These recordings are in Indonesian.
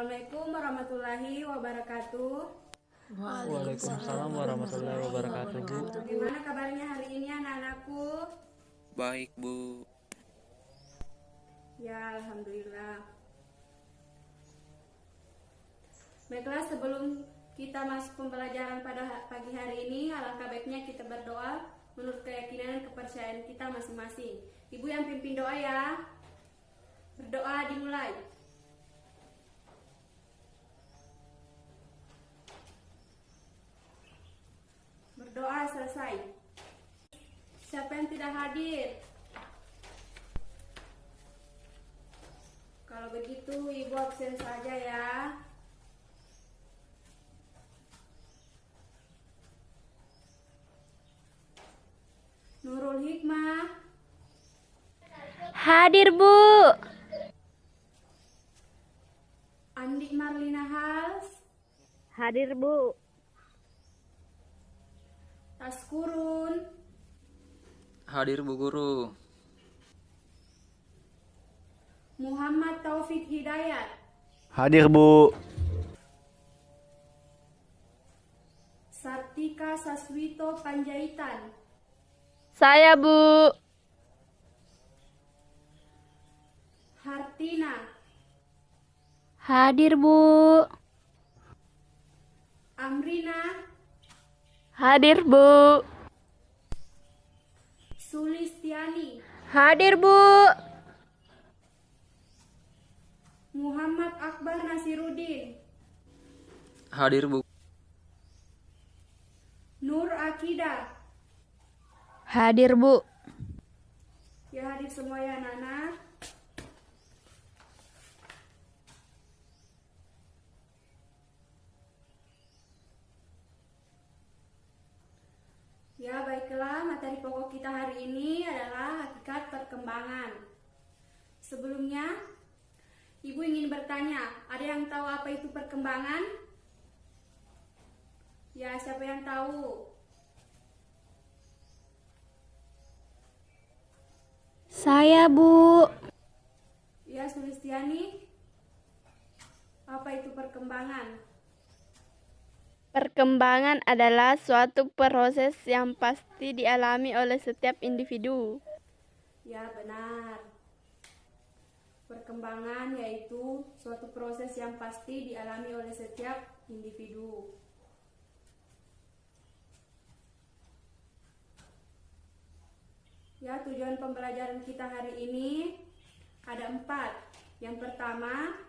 Assalamualaikum warahmatullahi wabarakatuh. Waalaikumsalam warahmatullahi wabarakatuh, Bu. Bagaimana kabarnya hari ini anak-anakku? Baik, Bu. Ya, alhamdulillah. Baiklah, sebelum kita masuk pembelajaran pada pagi hari ini, alangkah baiknya kita berdoa menurut keyakinan dan kepercayaan kita masing-masing. Ibu yang pimpin doa ya. Berdoa dimulai. Berdoa selesai. Siapa yang tidak hadir? Kalau begitu ibu absen saja ya. Nurul Hikmah. Hadir, Bu. Andik Marlina Hals. Hadir, Bu. Taskurun. Hadir, Bu Guru. Muhammad Taufik Hidayat. Hadir, Bu. Sartika Saswito Panjaitan. Saya, Bu. Hartina. Hadir, Bu. Amrina. Hadir, Bu. Sulistiani. Hadir, Bu. Muhammad Akbar Nasiruddin. Hadir, Bu. Nur Akidah. Hadir, Bu. Ya, hadir semua ya anak-anak. Ya, baiklah, materi pokok kita hari ini adalah hakikat perkembangan. Sebelumnya, Ibu ingin bertanya, ada yang tahu apa itu perkembangan? Ya, siapa yang tahu? Saya, Bu. Ya, Sulistiani. Apa itu perkembangan? Perkembangan adalah suatu proses yang pasti dialami oleh setiap individu. Ya, benar. Perkembangan yaitu suatu proses yang pasti dialami oleh setiap individu. Ya, tujuan pembelajaran kita hari ini ada 4. Yang pertama,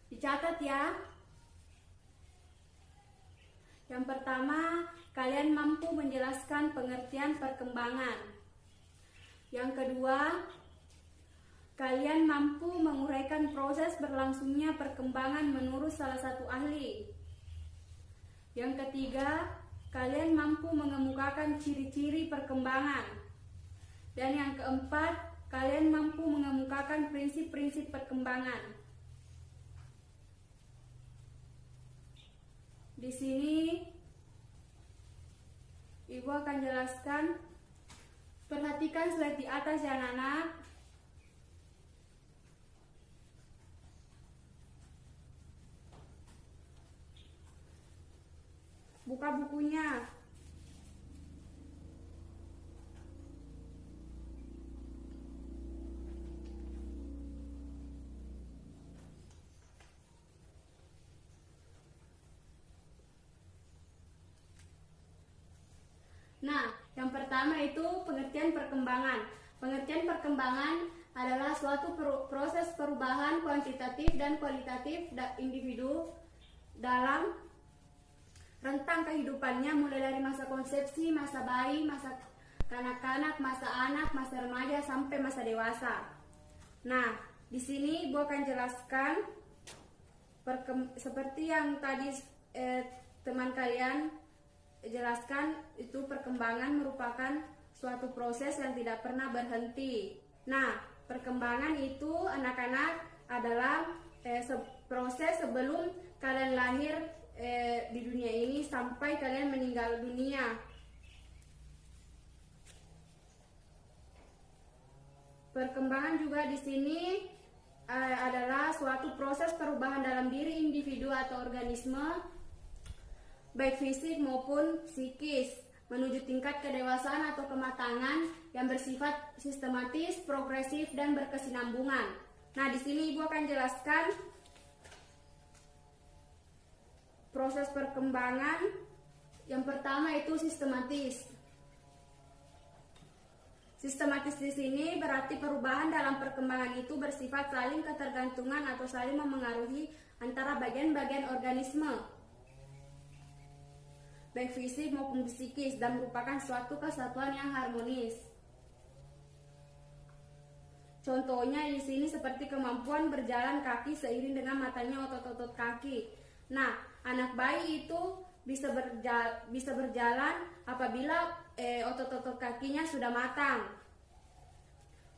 dicatat ya. Yang pertama, kalian mampu menjelaskan pengertian perkembangan. Yang kedua, kalian mampu menguraikan proses berlangsungnya perkembangan menurut salah satu ahli. Yang ketiga, kalian mampu mengemukakan ciri-ciri perkembangan. Dan yang keempat, kalian mampu mengemukakan prinsip-prinsip perkembangan. Di sini, Ibu akan jelaskan. Perhatikan slide di atas ya anak-anak. Buka bukunya. Nah, yang pertama itu pengertian perkembangan. Pengertian perkembangan adalah suatu proses perubahan kuantitatif dan kualitatif individu dalam rentang kehidupannya, mulai dari masa konsepsi, masa bayi, masa kanak-kanak, masa anak, masa remaja, sampai masa dewasa. Nah, di sini Ibu akan jelaskan seperti yang tadi teman kalian jelaskan, itu perkembangan merupakan suatu proses yang tidak pernah berhenti. Nah, perkembangan itu anak-anak adalah proses sebelum kalian lahir di dunia ini sampai kalian meninggal dunia. Perkembangan juga di sini adalah suatu proses perubahan dalam diri individu atau organisme, baik fisik maupun psikis, menuju tingkat kedewasaan atau kematangan yang bersifat sistematis, progresif, dan berkesinambungan. Nah, di sini Ibu akan jelaskan proses perkembangan. Yang pertama itu sistematis. Sistematis di sini berarti perubahan dalam perkembangan itu bersifat saling ketergantungan atau saling memengaruhi antara bagian-bagian organisme, baik fisik maupun psikis, dan merupakan suatu kesatuan yang harmonis. Contohnya di sini seperti kemampuan berjalan kaki seiring dengan matanya otot-otot kaki. Nah, anak bayi itu bisa berjalan apabila otot-otot kakinya sudah matang.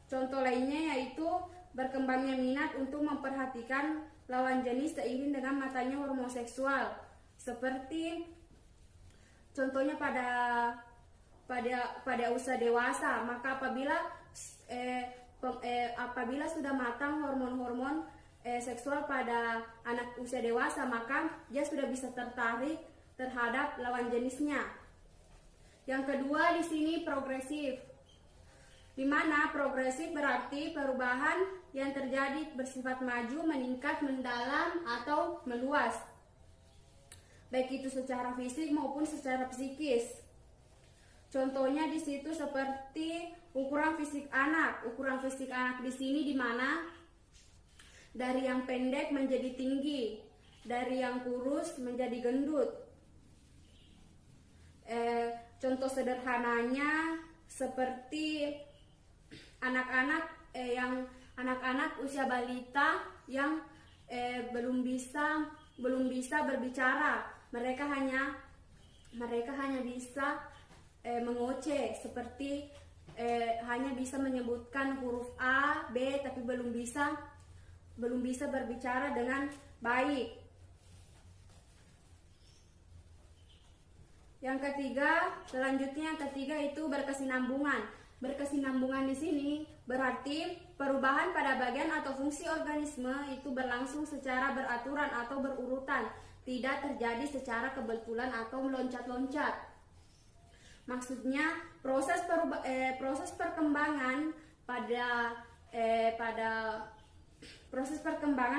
Contoh lainnya yaitu berkembangnya minat untuk memperhatikan lawan jenis seiring dengan matanya hormon seksual. Seperti contohnya pada usia dewasa, maka apabila sudah matang hormon-hormon seksual pada anak usia dewasa, maka dia sudah bisa tertarik terhadap lawan jenisnya. Yang kedua di sini progresif, di mana progresif berarti perubahan yang terjadi bersifat maju, meningkat, mendalam atau meluas, baik itu secara fisik maupun secara psikis. Contohnya di situ seperti ukuran fisik anak. Ukuran fisik anak di sini di mana dari yang pendek menjadi tinggi, dari yang kurus menjadi gendut. Contoh sederhananya seperti anak-anak usia balita yang belum bisa berbicara. Mereka hanya bisa mengoceh, seperti hanya bisa menyebutkan huruf A, B, tapi belum bisa berbicara dengan baik. Yang ketiga itu berkesinambungan. Berkesinambungan di sini berarti perubahan pada bagian atau fungsi organisme itu berlangsung secara beraturan atau berurutan, tidak terjadi secara kebetulan atau meloncat-loncat. Maksudnya proses perkembangan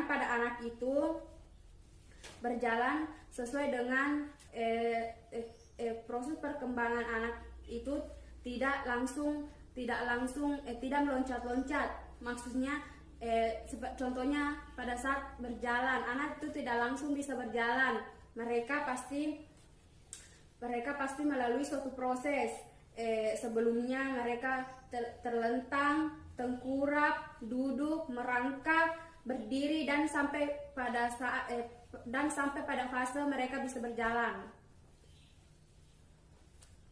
pada anak itu berjalan sesuai dengan proses perkembangan anak itu tidak meloncat-loncat. Maksudnya contohnya pada saat berjalan, anak itu tidak langsung bisa berjalan. Mereka pasti melalui suatu proses. Sebelumnya mereka terlentang, tengkurap, duduk, merangkak, berdiri, dan sampai pada fase mereka bisa berjalan.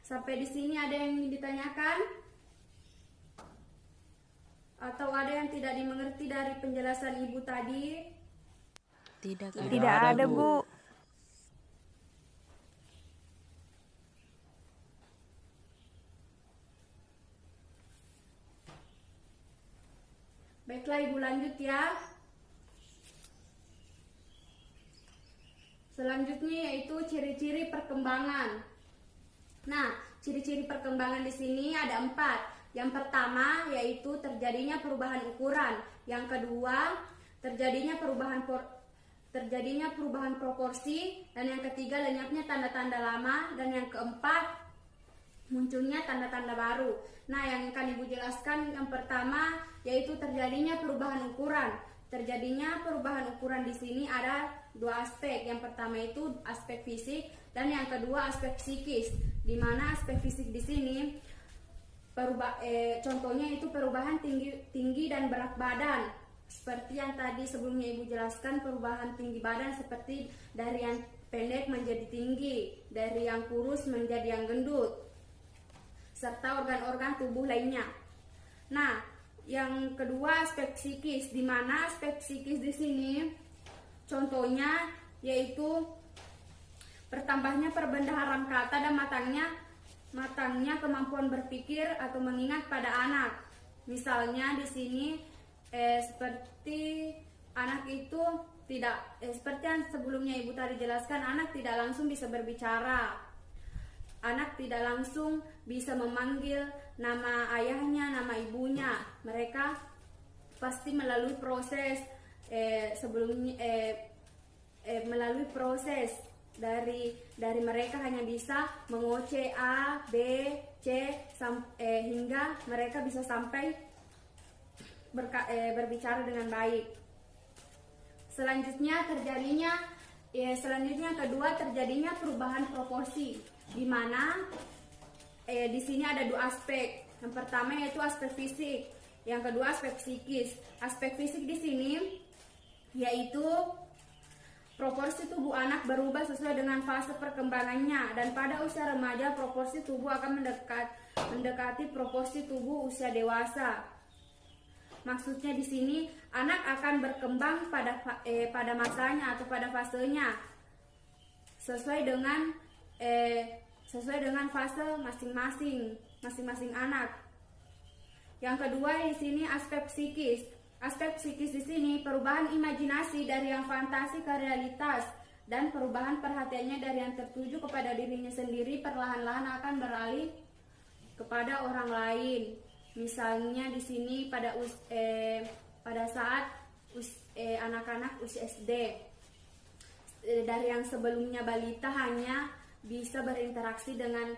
Sampai di sini ada yang ingin ditanyakan? Atau ada yang tidak dimengerti dari penjelasan Ibu tadi? Tidak ada, Bu. Baiklah, Ibu lanjut ya. Selanjutnya yaitu ciri-ciri perkembangan. Nah, ciri-ciri perkembangan di sini ada 4. Yang pertama yaitu terjadinya perubahan ukuran. Yang kedua, terjadinya perubahan proporsi. Dan yang ketiga, lenyapnya tanda-tanda lama. Dan yang keempat, munculnya tanda-tanda baru. Nah, yang akan Ibu jelaskan yang pertama yaitu terjadinya perubahan ukuran. Terjadinya perubahan ukuran di sini ada 2 aspek. Yang pertama itu aspek fisik dan yang kedua aspek psikis. Di mana aspek fisik di sini contohnya itu perubahan tinggi dan berat badan. Seperti yang tadi sebelumnya Ibu jelaskan, perubahan tinggi badan seperti dari yang pendek menjadi tinggi, dari yang kurus menjadi yang gendut, serta organ-organ tubuh lainnya. Nah, yang kedua aspek psikis, di mana aspek psikis di sini contohnya yaitu bertambahnya perbendaharaan kata dan matangnya kemampuan berpikir atau mengingat pada anak. Misalnya di sini seperti anak itu tidak seperti yang sebelumnya Ibu tadi jelaskan, anak tidak langsung bisa berbicara, anak tidak langsung bisa memanggil nama ayahnya, nama ibunya. Mereka pasti melalui proses sebelumnya melalui proses dari mereka hanya bisa mengoce A, B, C hingga mereka bisa sampai berbicara dengan baik. Selanjutnya kedua terjadinya perubahan proporsi, di mana di sini ada dua aspek. Yang pertama yaitu aspek fisik, yang kedua aspek psikis. Aspek fisik di sini yaitu proporsi tubuh anak berubah sesuai dengan fase perkembangannya, dan pada usia remaja proporsi tubuh akan mendekati proporsi tubuh usia dewasa. Maksudnya di sini anak akan berkembang pada masanya atau pada fasenya sesuai dengan fase masing-masing anak. Yang kedua di sini aspek psikis. Aspek psikis di sini perubahan imajinasi dari yang fantasi ke realitas, dan perubahan perhatiannya dari yang tertuju kepada dirinya sendiri perlahan-lahan akan beralih kepada orang lain. Misalnya di sini pada saat anak-anak usia SD, dari yang sebelumnya balita hanya bisa berinteraksi dengan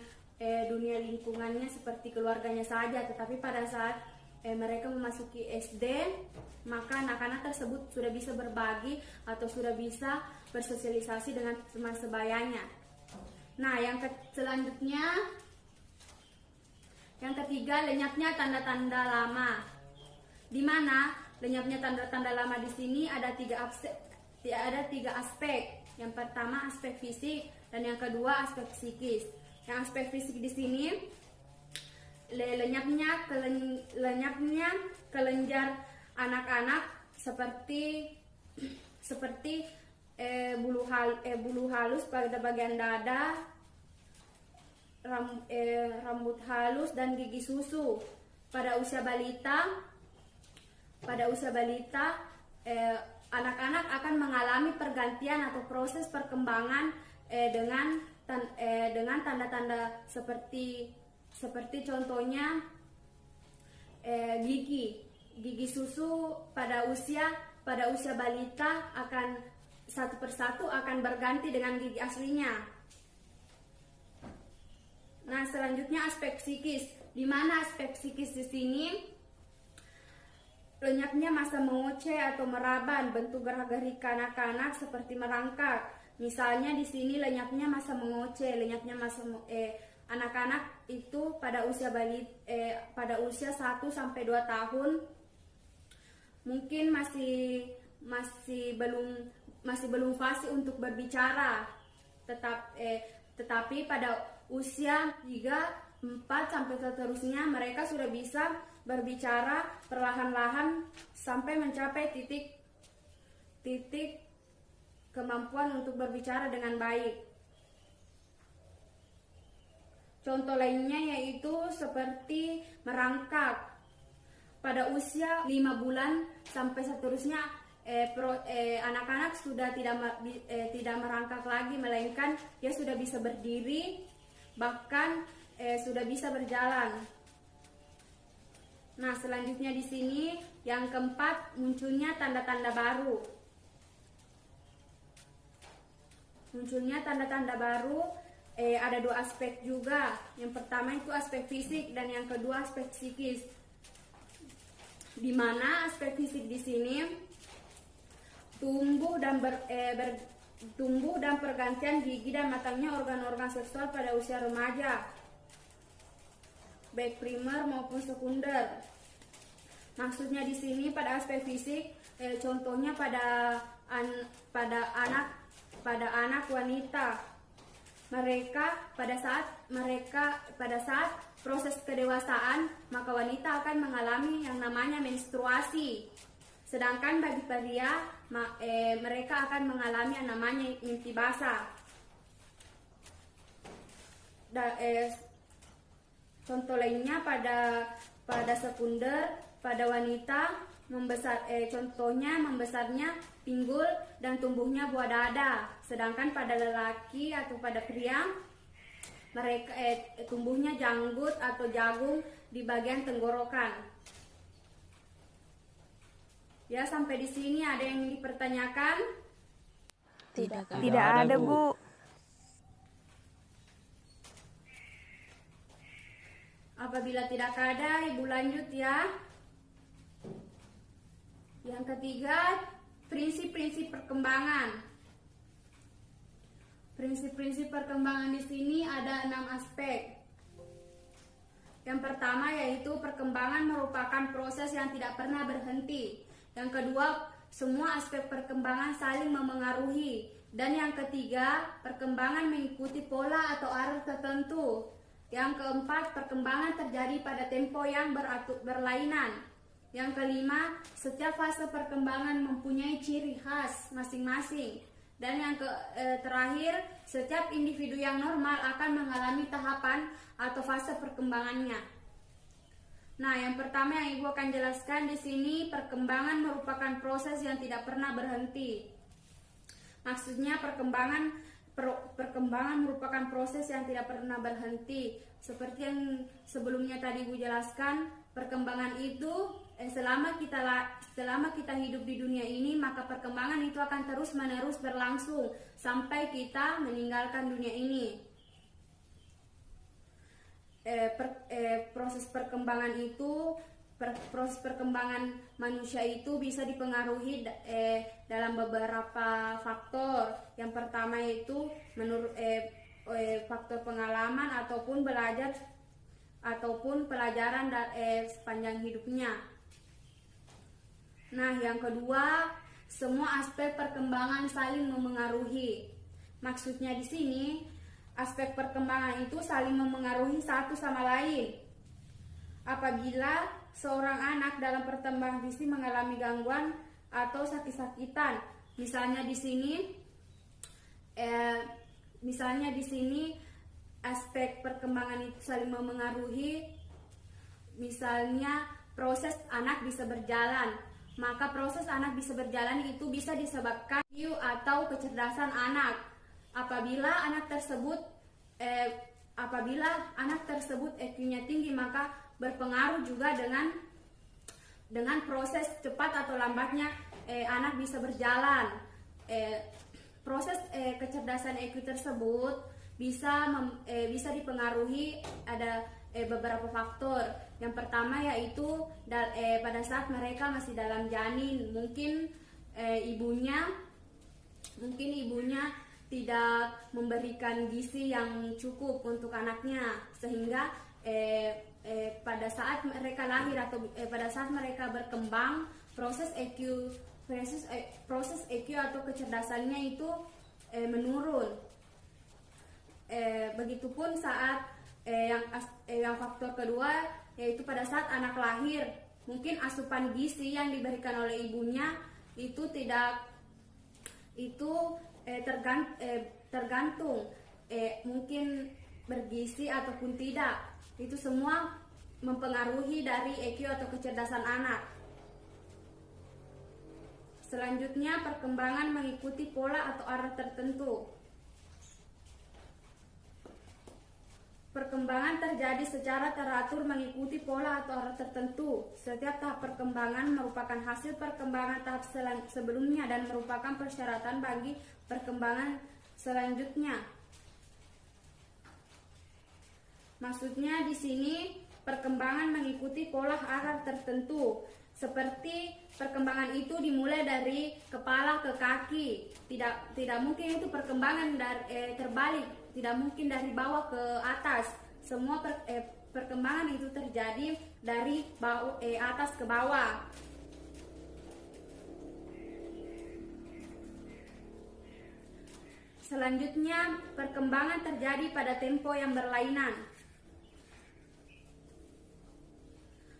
dunia lingkungannya seperti keluarganya saja, tetapi pada saat mereka memasuki SD, maka anak-anak tersebut sudah bisa berbagi atau sudah bisa bersosialisasi dengan teman sebayanya. Nah, selanjutnya yang ketiga, lenyapnya tanda-tanda lama. Di mana lenyapnya tanda-tanda lama di sini ada tiga aspek. Yang pertama aspek fisik, dan yang kedua aspek psikis. Yang aspek fisik di sini lenyapnya kelenjar anak-anak seperti bulu halus pada bagian dada, rambut halus dan gigi susu. Pada usia balita anak-anak akan mengalami pergantian atau proses perkembangan dengan tanda-tanda seperti contohnya gigi susu pada usia balita akan satu persatu akan berganti dengan gigi aslinya. Nah, selanjutnya aspek psikis, di mana aspek psikis di sini lenyapnya masa mengoce atau meraban, bentuk gerak-gerik anak-anak seperti merangkak. Misalnya di sini lenyapnya masa mengoce, anak-anak itu pada usia 1 sampai 2 tahun mungkin masih belum fase untuk berbicara. Tetapi pada usia 3, 4 sampai seterusnya mereka sudah bisa berbicara perlahan-lahan sampai mencapai titik kemampuan untuk berbicara dengan baik. Contoh lainnya yaitu seperti merangkak. Pada usia 5 bulan sampai seterusnya anak-anak sudah tidak merangkak lagi, melainkan dia sudah bisa berdiri, bahkan sudah bisa berjalan. Nah, selanjutnya di sini yang keempat, munculnya tanda-tanda baru. Ada 2 aspek juga. Yang pertama itu aspek fisik dan yang kedua aspek psikis. Di mana aspek fisik di sini tumbuh dan pergantian gigi dan matangnya organ-organ seksual pada usia remaja, baik primer maupun sekunder. Maksudnya di sini pada aspek fisik, contohnya pada anak wanita, pada saat proses kedewasaan, maka wanita akan mengalami yang namanya menstruasi. Sedangkan bagi pria, mereka akan mengalami yang namanya mimpi basah. Contoh lainnya pada sekunder pada wanita contohnya membesarnya pinggul dan tumbuhnya buah dada, sedangkan pada lelaki atau pada pria mereka tumbuhnya janggut atau jagung di bagian tenggorokan. Ya, sampai di sini ada yang dipertanyakan? Tidak ada, Bu. Apabila tidak ada, Ibu lanjut ya. Yang ketiga, prinsip-prinsip perkembangan. Prinsip-prinsip perkembangan di sini ada 6 aspek. Yang pertama yaitu perkembangan merupakan proses yang tidak pernah berhenti. Yang kedua, semua aspek perkembangan saling memengaruhi. Dan yang ketiga, perkembangan mengikuti pola atau arah tertentu. Yang keempat, perkembangan terjadi pada tempo yang berlainan. Yang kelima, setiap fase perkembangan mempunyai ciri khas masing-masing. Dan yang terakhir, setiap individu yang normal akan mengalami tahapan atau fase perkembangannya. Nah, yang pertama yang Ibu akan jelaskan di sini, perkembangan merupakan proses yang tidak pernah berhenti. Maksudnya perkembangan merupakan proses yang tidak pernah berhenti. Seperti yang sebelumnya tadi Ibu jelaskan, perkembangan itu selama kita hidup di dunia ini, maka perkembangan itu akan terus-menerus berlangsung sampai kita meninggalkan dunia ini. Proses perkembangan manusia itu bisa dipengaruhi dalam beberapa faktor. Yang pertama itu faktor pengalaman ataupun pelajaran sepanjang hidupnya. Nah, yang kedua, semua aspek perkembangan saling memengaruhi. Maksudnya di sini, aspek perkembangan itu saling memengaruhi satu sama lain. Apabila seorang anak dalam perkembangan fisik mengalami gangguan atau sakit-sakitan, misalnya di sini aspek perkembangan itu saling memengaruhi. Misalnya proses anak bisa berjalan, maka proses anak bisa berjalan itu bisa disebabkan IQ atau kecerdasan anak. Apabila anak tersebut IQ-nya tinggi, maka berpengaruh juga dengan proses cepat atau lambatnya anak bisa berjalan. Proses kecerdasan IQ tersebut bisa dipengaruhi ada beberapa faktor. Yang pertama yaitu pada saat mereka masih dalam janin, mungkin ibunya tidak memberikan gizi yang cukup untuk anaknya, sehingga pada saat mereka lahir atau pada saat mereka berkembang, proses EQ atau kecerdasannya itu menurun. Begitupun saat yang faktor kedua yaitu pada saat anak lahir, mungkin asupan gizi yang diberikan oleh ibunya itu tergantung mungkin bergizi ataupun tidak. Itu semua mempengaruhi dari EQ atau kecerdasan anak. Selanjutnya, perkembangan mengikuti pola atau arah tertentu. Perkembangan terjadi secara teratur mengikuti pola atau arah tertentu. Setiap tahap perkembangan merupakan hasil perkembangan tahap sebelumnya dan merupakan persyaratan bagi perkembangan selanjutnya. Maksudnya di sini perkembangan mengikuti pola arah tertentu. Seperti perkembangan itu dimulai dari kepala ke kaki. Tidak mungkin itu perkembangan terbalik. Tidak mungkin dari bawah ke atas. Semua perkembangan itu terjadi dari atas ke bawah. Selanjutnya, perkembangan terjadi pada tempo yang berlainan.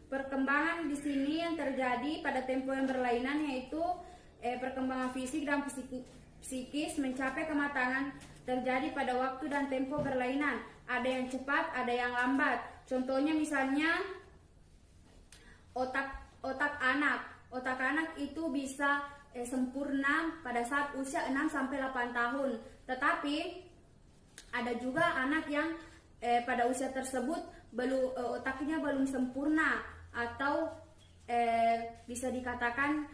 Perkembangan di sini yang terjadi pada tempo yang berlainan yaitu perkembangan fisik dan psikis mencapai kematangan terjadi pada waktu dan tempo berlainan. Ada yang cepat, ada yang lambat. Contohnya misalnya otak itu bisa sempurna pada saat usia 6 sampai 8 tahun. Tetapi ada juga anak yang pada usia tersebut otaknya belum sempurna atau bisa dikatakan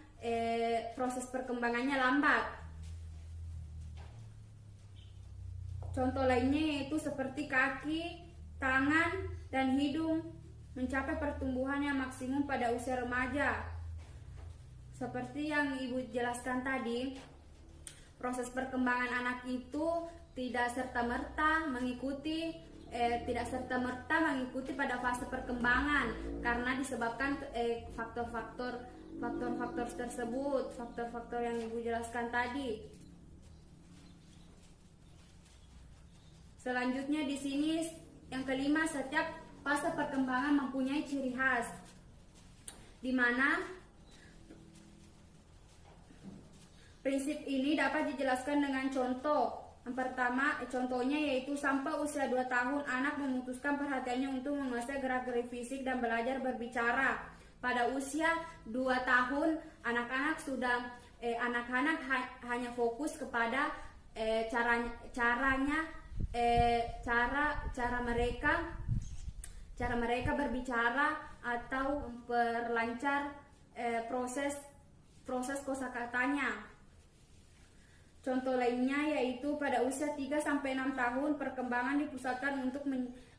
proses perkembangannya lambat. Contoh lainnya yaitu seperti kaki, tangan, dan hidung mencapai pertumbuhan yang maksimum pada usia remaja. Seperti yang Ibu jelaskan tadi, proses perkembangan anak itu tidak serta-merta mengikuti pada fase perkembangan karena disebabkan faktor-faktor tersebut, faktor-faktor yang Ibu jelaskan tadi. Selanjutnya di sini yang kelima, setiap fase perkembangan mempunyai ciri khas, di mana prinsip ini dapat dijelaskan dengan contoh. Yang pertama, contohnya yaitu sampai usia 2 tahun anak memutuskan perhatiannya untuk menguasai gerak-gerik fisik dan belajar berbicara. Pada usia 2 tahun anak-anak hanya fokus kepada cara mereka berbicara atau memperlancar proses kosakatanya. Contoh lainnya yaitu pada usia 3 sampai 6 tahun perkembangan dipusatkan untuk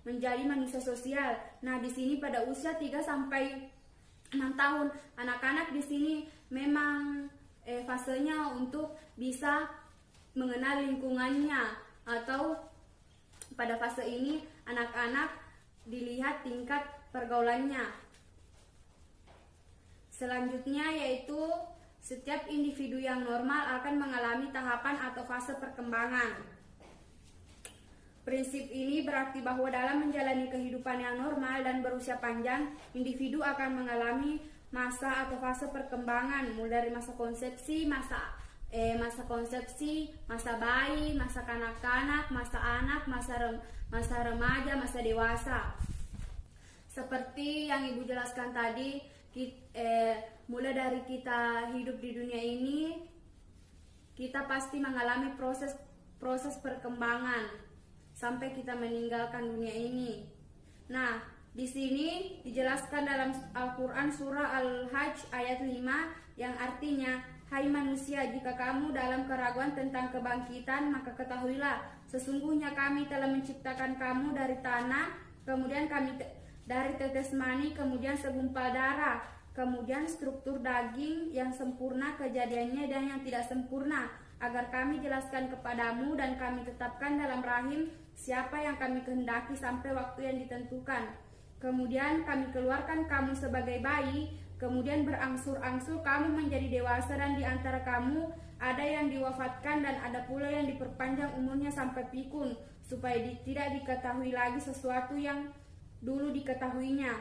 menjadi manusia sosial. Nah, di sini pada usia 3 sampai 6 tahun anak-anak di sini memang fasenya untuk bisa mengenal lingkungannya, atau pada fase ini anak-anak dilihat tingkat pergaulannya. Selanjutnya yaitu setiap individu yang normal akan mengalami tahapan atau fase perkembangan. Prinsip ini berarti bahwa dalam menjalani kehidupan yang normal dan berusia panjang, individu akan mengalami masa atau fase perkembangan, mulai dari masa konsepsi, masa bayi, masa kanak-kanak, masa anak, masa remaja, masa dewasa. Seperti yang Ibu jelaskan tadi, mulai dari kita hidup di dunia ini, kita pasti mengalami proses perkembangan sampai kita meninggalkan dunia ini. Nah, di sini dijelaskan dalam Al-Quran surah Al-Hajj ayat 5 yang artinya, hai manusia, jika kamu dalam keraguan tentang kebangkitan, maka ketahuilah, sesungguhnya kami telah menciptakan kamu dari tanah, kemudian kami dari tetes mani, kemudian segumpal darah, kemudian struktur daging yang sempurna kejadiannya dan yang tidak sempurna, agar kami jelaskan kepadamu dan kami tetapkan dalam rahim siapa yang kami kehendaki sampai waktu yang ditentukan. Kemudian kami keluarkan kamu sebagai bayi, kemudian berangsur-angsur kamu menjadi dewasa, dan di antara kamu ada yang diwafatkan dan ada pula yang diperpanjang umurnya sampai pikun, supaya tidak diketahui lagi sesuatu yang dulu diketahuinya.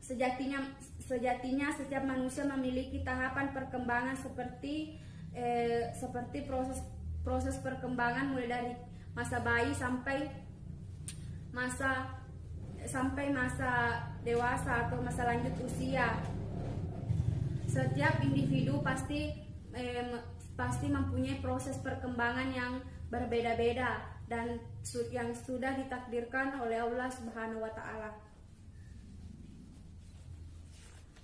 Sejatinya setiap manusia memiliki tahapan perkembangan seperti proses perkembangan mulai dari masa bayi sampai masa dewasa atau masa lanjut usia. Setiap individu pasti mempunyai proses perkembangan yang berbeda-beda dan yang sudah ditakdirkan oleh Allah Subhanahu wa taala.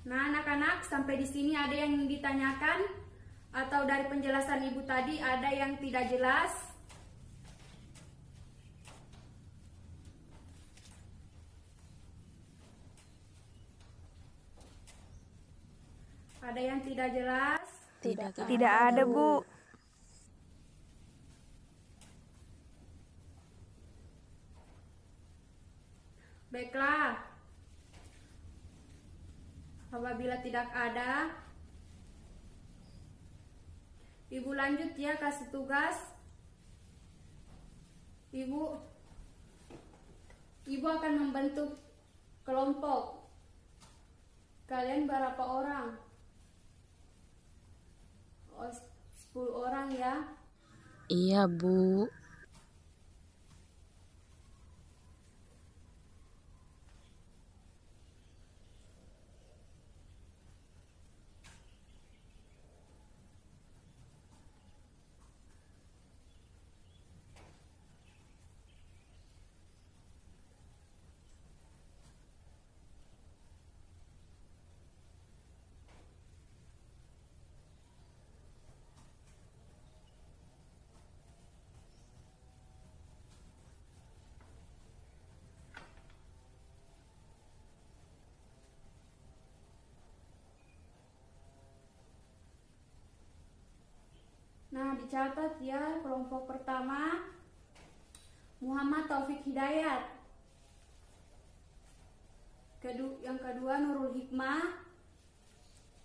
Nah, anak-anak, sampai di sini ada yang ditanyakan atau dari penjelasan Ibu tadi ada yang tidak jelas? Ada yang tidak jelas? Tidak ada, Bu. Baiklah. Apabila tidak ada, Ibu lanjut ya, kasih tugas. Ibu akan membentuk kelompok. Kalian berapa orang? 10 orang ya. Iya, Bu. dicatat ya. Kelompok pertama Muhammad Taufik Hidayat. Yang kedua Nurul Hikmah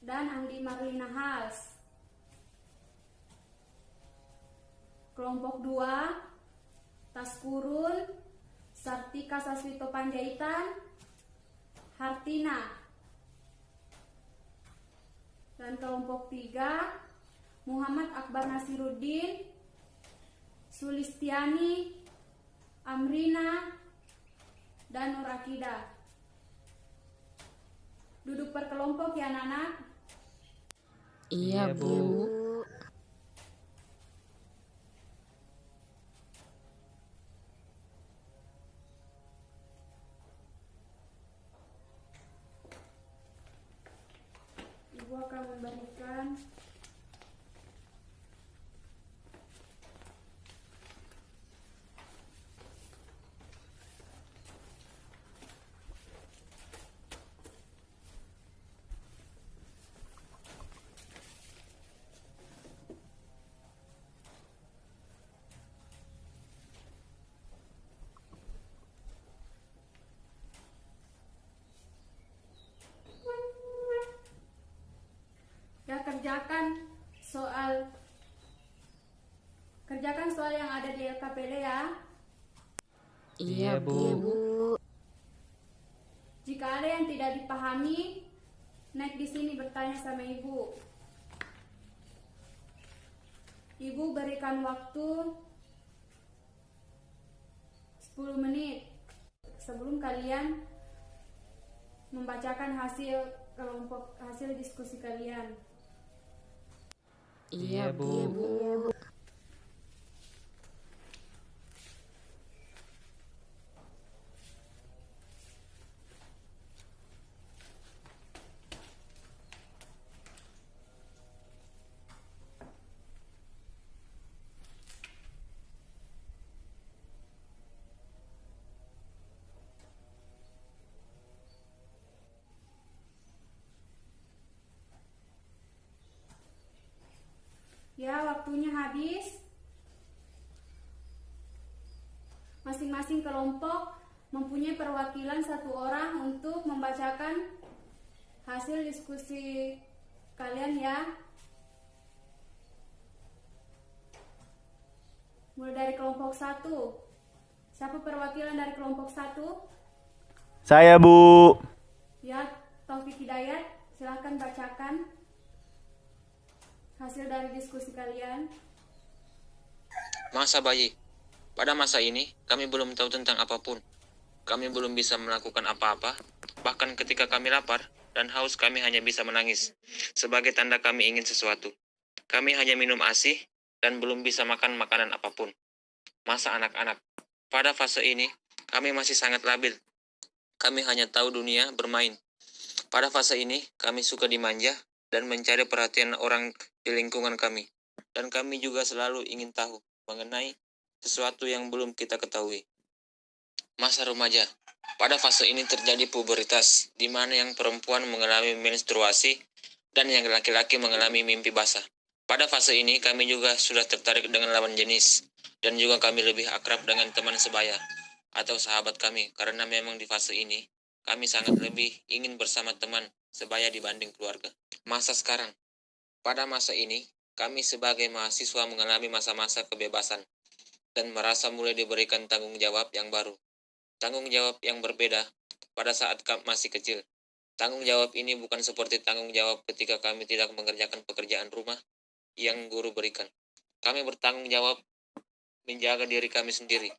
dan Andi Marlina Has. Kelompok 2 Taskurun Sartika Saswito Panjaitan Hartina. Dan kelompok 3 Muhammad Akbar Nasiruddin Sulistiani Amrina dan Nur Akidah. Duduk per kelompok ya anak-anak. Iya, Bu. Ibu akan memberikan ya, kerjakan soal yang ada di LKPD ya. Iya, Bu. Jika ada yang tidak dipahami, naik di sini bertanya sama ibu. Ibu berikan waktu 10 menit sebelum kalian membacakan hasil diskusi kalian. Iya, Bu. Ya, waktunya habis. Masing-masing kelompok mempunyai perwakilan 1 orang untuk membacakan hasil diskusi kalian ya. Mulai dari kelompok 1. Siapa perwakilan dari kelompok 1? Saya, Bu. Ya, Taufik Hidayat, silahkan bacakan hasil dari diskusi kalian. Masa bayi. Pada masa ini, kami belum tahu tentang apapun. Kami belum bisa melakukan apa-apa. Bahkan ketika kami lapar dan haus, kami hanya bisa menangis. Sebagai tanda kami ingin sesuatu. Kami hanya minum ASI dan belum bisa makan makanan apapun. Masa anak-anak. Pada fase ini, kami masih sangat labil. Kami hanya tahu dunia bermain. Pada fase ini, kami suka dimanja dan mencari perhatian orang di lingkungan kami. Dan kami juga selalu ingin tahu mengenai sesuatu yang belum kita ketahui. Masa remaja. Pada fase ini terjadi pubertas, di mana yang perempuan mengalami menstruasi dan yang laki-laki mengalami mimpi basah. Pada fase ini kami juga sudah tertarik dengan lawan jenis, dan juga kami lebih akrab dengan teman sebaya atau sahabat kami, karena memang di fase ini kami sangat lebih ingin bersama teman sebaya dibanding keluarga. Masa sekarang. Pada masa ini, kami sebagai mahasiswa mengalami masa-masa kebebasan dan merasa mulai diberikan tanggung jawab yang baru. Tanggung jawab yang berbeda pada saat kami masih kecil. Tanggung jawab ini bukan seperti tanggung jawab ketika kami tidak mengerjakan pekerjaan rumah yang guru berikan. Kami bertanggung jawab menjaga diri kami sendiri,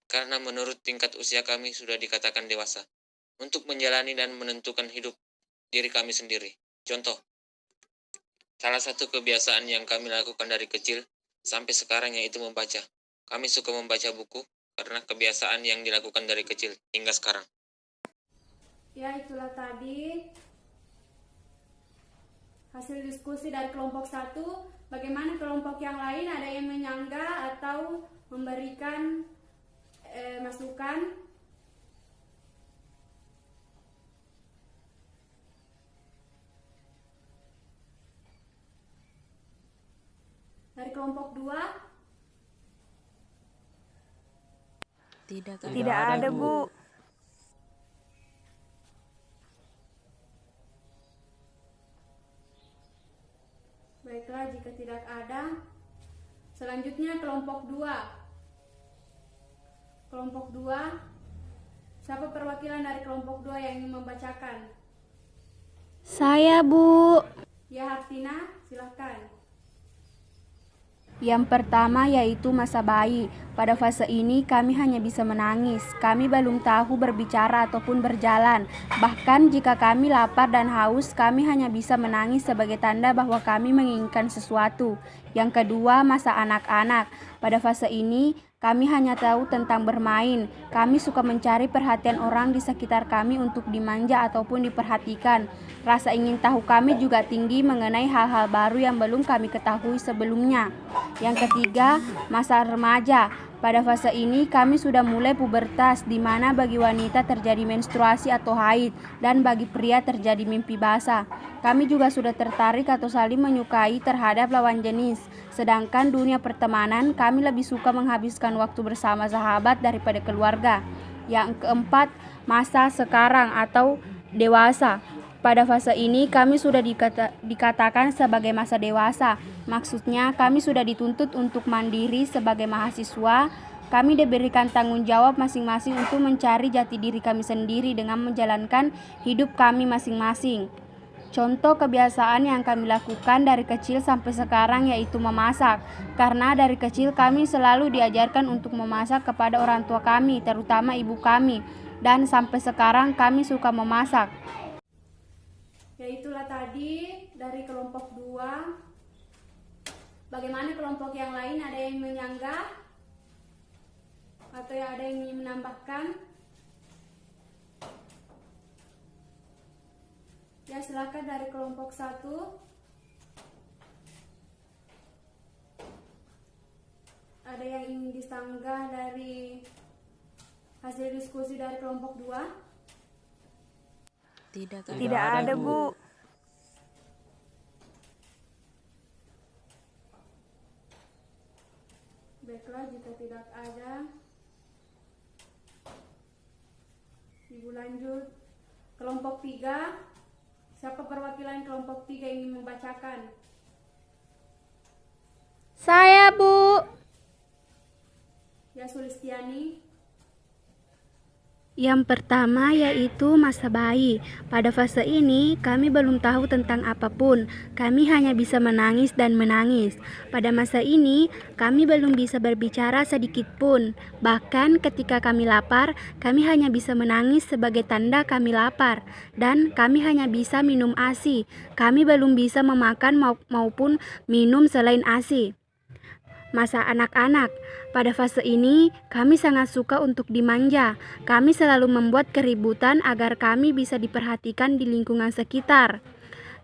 karena menurut tingkat usia kami sudah dikatakan dewasa, untuk menjalani dan menentukan hidup diri kami sendiri. Contoh, salah satu kebiasaan yang kami lakukan dari kecil sampai sekarang yaitu membaca. Kami suka membaca buku karena kebiasaan yang dilakukan dari kecil hingga sekarang. Ya, itulah tadi hasil diskusi dari kelompok 1. Bagaimana kelompok yang lain, ada yang menyanggah atau memberikan masukan? Dari kelompok 2, Tidak ada, Bu. Baiklah, jika tidak ada, selanjutnya kelompok 2. Kelompok 2, siapa perwakilan dari kelompok 2 yang ingin membacakan? Saya, Bu. Ya, Hartina, silahkan. Yang pertama yaitu masa bayi. Pada fase ini kami hanya bisa menangis. Kami belum tahu berbicara ataupun berjalan. Bahkan jika kami lapar dan haus, kami hanya bisa menangis sebagai tanda bahwa kami menginginkan sesuatu. Yang kedua, masa anak-anak. Pada fase ini kami hanya tahu tentang bermain. Kami suka mencari perhatian orang di sekitar kami untuk dimanja ataupun diperhatikan. Rasa ingin tahu kami juga tinggi mengenai hal-hal baru yang belum kami ketahui sebelumnya. Yang ketiga, masa remaja. Pada fase ini kami sudah mulai pubertas, di mana bagi wanita terjadi menstruasi atau haid dan bagi pria terjadi mimpi basah. Kami juga sudah tertarik atau saling menyukai terhadap lawan jenis. Sedangkan dunia pertemanan, kami lebih suka menghabiskan waktu bersama sahabat daripada keluarga. Yang keempat, masa sekarang atau dewasa. Pada fase ini kami sudah dikatakan sebagai masa dewasa. Maksudnya kami sudah dituntut untuk mandiri sebagai mahasiswa. Kami diberikan tanggung jawab masing-masing untuk mencari jati diri kami sendiri dengan menjalankan hidup kami masing-masing. Contoh kebiasaan yang kami lakukan dari kecil sampai sekarang yaitu memasak. Karena dari kecil kami selalu diajarkan untuk memasak kepada orang tua kami, terutama ibu kami. Dan sampai sekarang kami suka memasak. Yaitulah tadi dari kelompok 2. Bagaimana kelompok yang lain? Ada yang menyanggah? Atau ada yang ingin menambahkan? Ya, silakan dari kelompok 1. Ada yang ingin disanggah dari hasil diskusi dari kelompok 2? Tidak ada, Bu. Baiklah, jika tidak ada, Ibu lanjut. Kelompok 3, siapa perwakilan kelompok 3 yang ingin membacakan? Saya, Bu. Ya, Sulistiani. Yang pertama yaitu masa bayi. Pada fase ini kami belum tahu tentang apapun. Kami hanya bisa menangis dan menangis. Pada masa ini kami belum bisa berbicara sedikit pun. Bahkan ketika kami lapar, kami hanya bisa menangis sebagai tanda kami lapar. Dan kami hanya bisa minum ASI. Kami belum bisa memakan maupun minum selain ASI. Masa anak-anak. Pada fase ini, kami sangat suka untuk dimanja. Kami selalu membuat keributan agar kami bisa diperhatikan di lingkungan sekitar.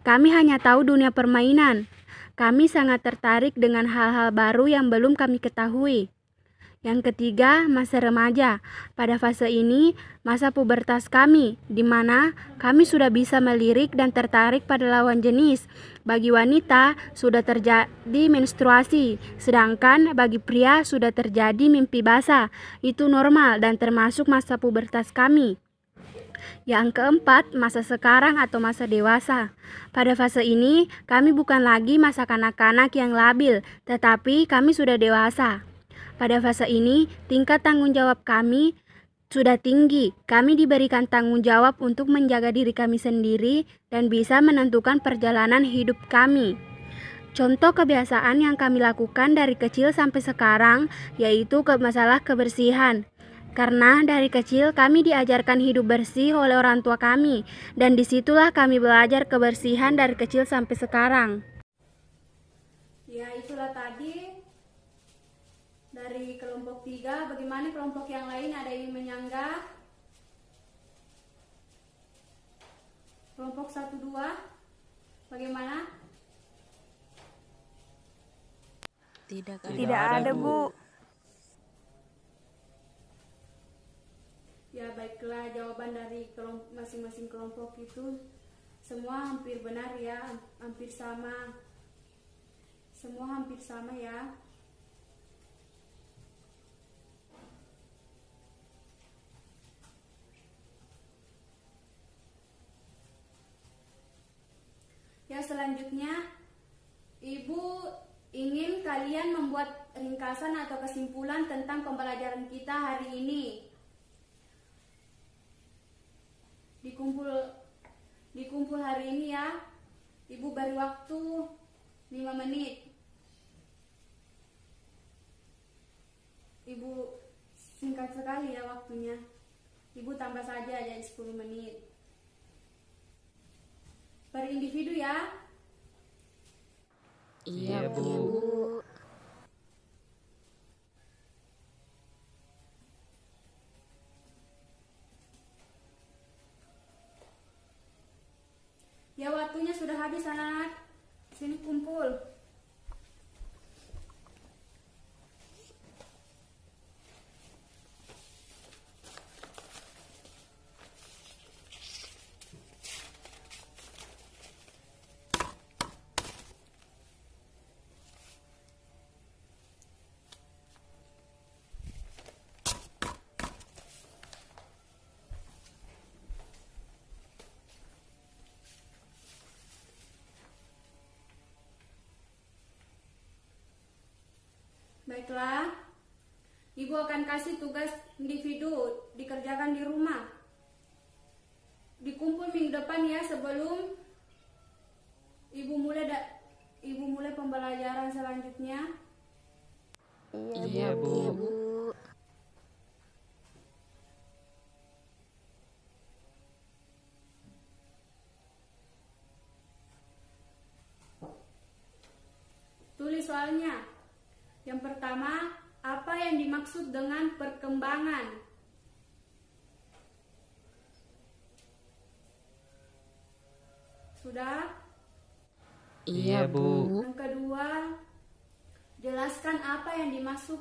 Kami hanya tahu dunia permainan. Kami sangat tertarik dengan hal-hal baru yang belum kami ketahui. Yang ketiga, masa remaja. Pada fase ini, masa pubertas kami, di mana kami sudah bisa melirik dan tertarik pada lawan jenis. Bagi wanita, sudah terjadi menstruasi, sedangkan bagi pria sudah terjadi mimpi basah. Itu normal dan termasuk masa pubertas kami. Yang keempat, masa sekarang atau masa dewasa. Pada fase ini, kami bukan lagi masa kanak-kanak yang labil, tetapi kami sudah dewasa. Pada fase ini, tingkat tanggung jawab kami sudah tinggi. Kami diberikan tanggung jawab untuk menjaga diri kami sendiri dan bisa menentukan perjalanan hidup kami. Contoh kebiasaan yang kami lakukan dari kecil sampai sekarang yaitu masalah kebersihan. Karena dari kecil kami diajarkan hidup bersih oleh orang tua kami, dan disitulah kami belajar kebersihan dari kecil sampai sekarang. Ya, itulah tadi dari kelompok 3. Bagaimana kelompok yang lain? Ada yang menyanggah? Kelompok 1, 2, bagaimana? Tidak ada, Bu. Ya, baiklah, jawaban dari masing-masing kelompok itu semua hampir benar ya, hampir sama. Semua hampir sama ya. selanjutnya, Ibu ingin kalian membuat ringkasan atau kesimpulan tentang pembelajaran kita hari ini. Dikumpul hari ini ya. Ibu beri waktu 5 menit. Ibu singkat sekali ya waktunya. Ibu tambah saja jadi 10 menit. Per individu ya. Iya, Bu. Ya waktunya sudah habis anak. Sini kumpul. Baiklah, Ibu akan kasih tugas individu dikerjakan di rumah. Dikumpul minggu depan ya sebelum Ibu mulai pembelajaran selanjutnya. Iya, Bu. Tulis soalnya. Yang pertama, apa yang dimaksud dengan perkembangan? Sudah? Iya, Bu. Yang kedua, jelaskan apa yang dimaksud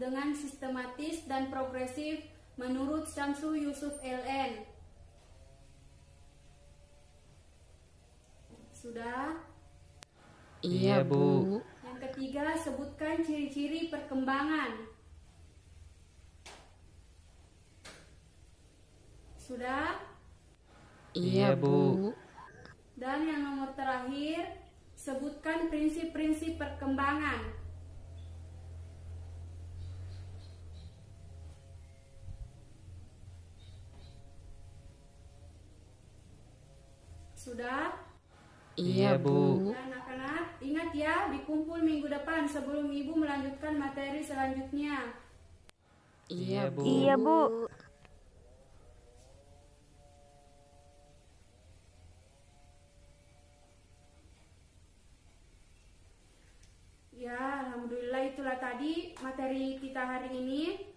dengan sistematis dan progresif menurut Syamsu Yusuf LN. Sudah? Iya, Bu. Yang ketiga, sebutkan ciri-ciri perkembangan. Sudah? Iya, Bu. Dan yang nomor terakhir, sebutkan prinsip-prinsip perkembangan. Sudah? Iya, Bu. Dan anak-anak, ingat ya, dikumpul minggu depan sebelum Ibu melanjutkan materi selanjutnya. Iya, Bu. Iya, Bu. Ya, alhamdulillah itulah tadi materi kita hari ini.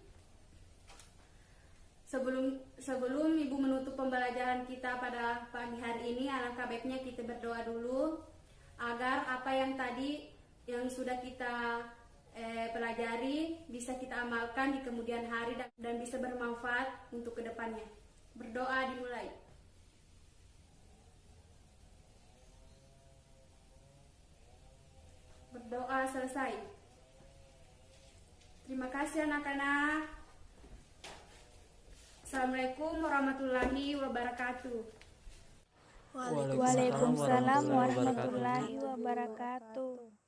Sebelum Ibu menutup pembelajaran kita pada pagi hari ini, alangkah baiknya kita berdoa dulu agar apa yang tadi yang sudah kita pelajari bisa kita amalkan di kemudian hari dan bisa bermanfaat untuk kedepannya. Berdoa dimulai. Berdoa selesai. Terima kasih anak-anak. Assalamualaikum warahmatullahi wabarakatuh. Waalaikumsalam warahmatullahi wabarakatuh.